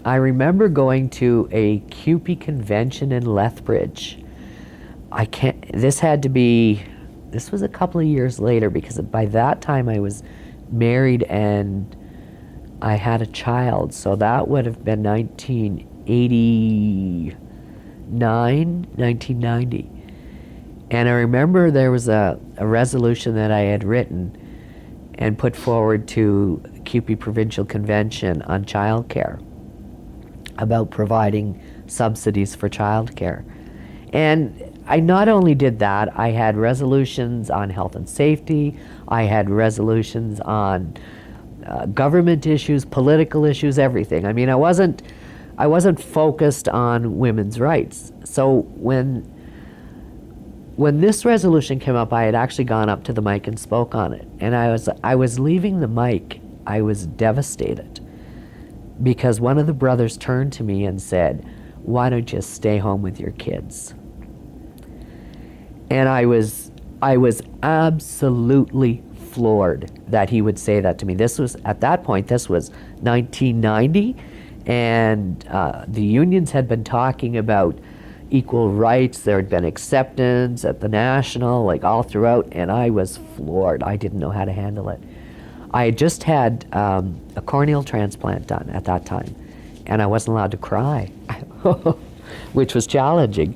I remember going to a CUPE convention in Lethbridge. This was a couple of years later, because by that time I was married and I had a child, so that would have been 1990. And I remember there was a resolution that I had written and put forward to CUPE Provincial Convention on childcare about providing subsidies for childcare. And I not only did that, I had resolutions on health and safety, I had resolutions on government issues, political issues, everything. I mean, I wasn't focused on women's rights. So when this resolution came up, I had actually gone up to the mic and spoke on it. And I was leaving the mic, I was devastated, because one of the brothers turned to me and said, "Why don't you stay home with your kids?" And I was absolutely floored that he would say that to me. At that point, this was 1990, and the unions had been talking about equal rights. There had been acceptance at the national, like all throughout, and I was floored. I didn't know how to handle it. I had just had a corneal transplant done at that time, and I wasn't allowed to cry, which was challenging.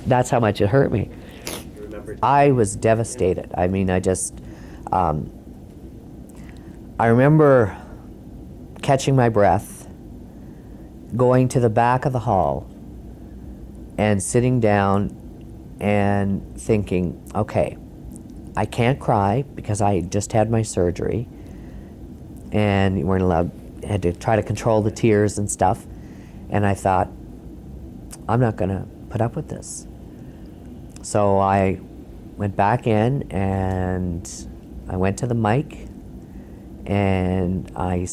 That's how much it hurt me. I was devastated. I mean, I remember catching my breath, going to the back of the hall, and sitting down and thinking, okay, I can't cry because I just had my surgery and you weren't allowed, had to try to control the tears and stuff. And I thought, I'm not gonna put up with this. So I went back in and I went to the mic and I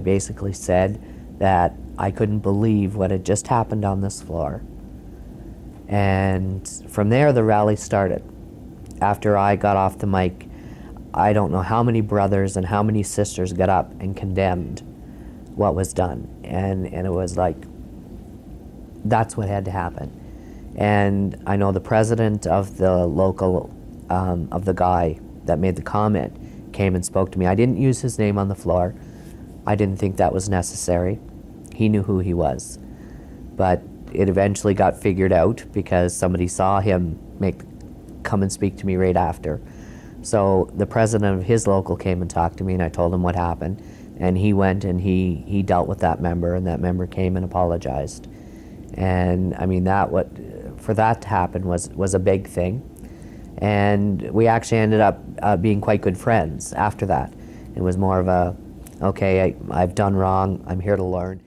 basically said that I couldn't believe what had just happened on this floor. And from there, the rally started. After I got off the mic, I don't know how many brothers and how many sisters got up and condemned what was done. And it was like, that's what had to happen. And I know the president of the local, of the guy that made the comment, came and spoke to me. I didn't use his name on the floor. I didn't think that was necessary. He knew who he was. But it eventually got figured out because somebody saw him come and speak to me right after. So the president of his local came and talked to me, and I told him what happened. And he went and he dealt with that member, and that member came and apologized. And I mean, for that to happen was a big thing. And we actually ended up being quite good friends after that. It was more of a, okay, I've done wrong, I'm here to learn.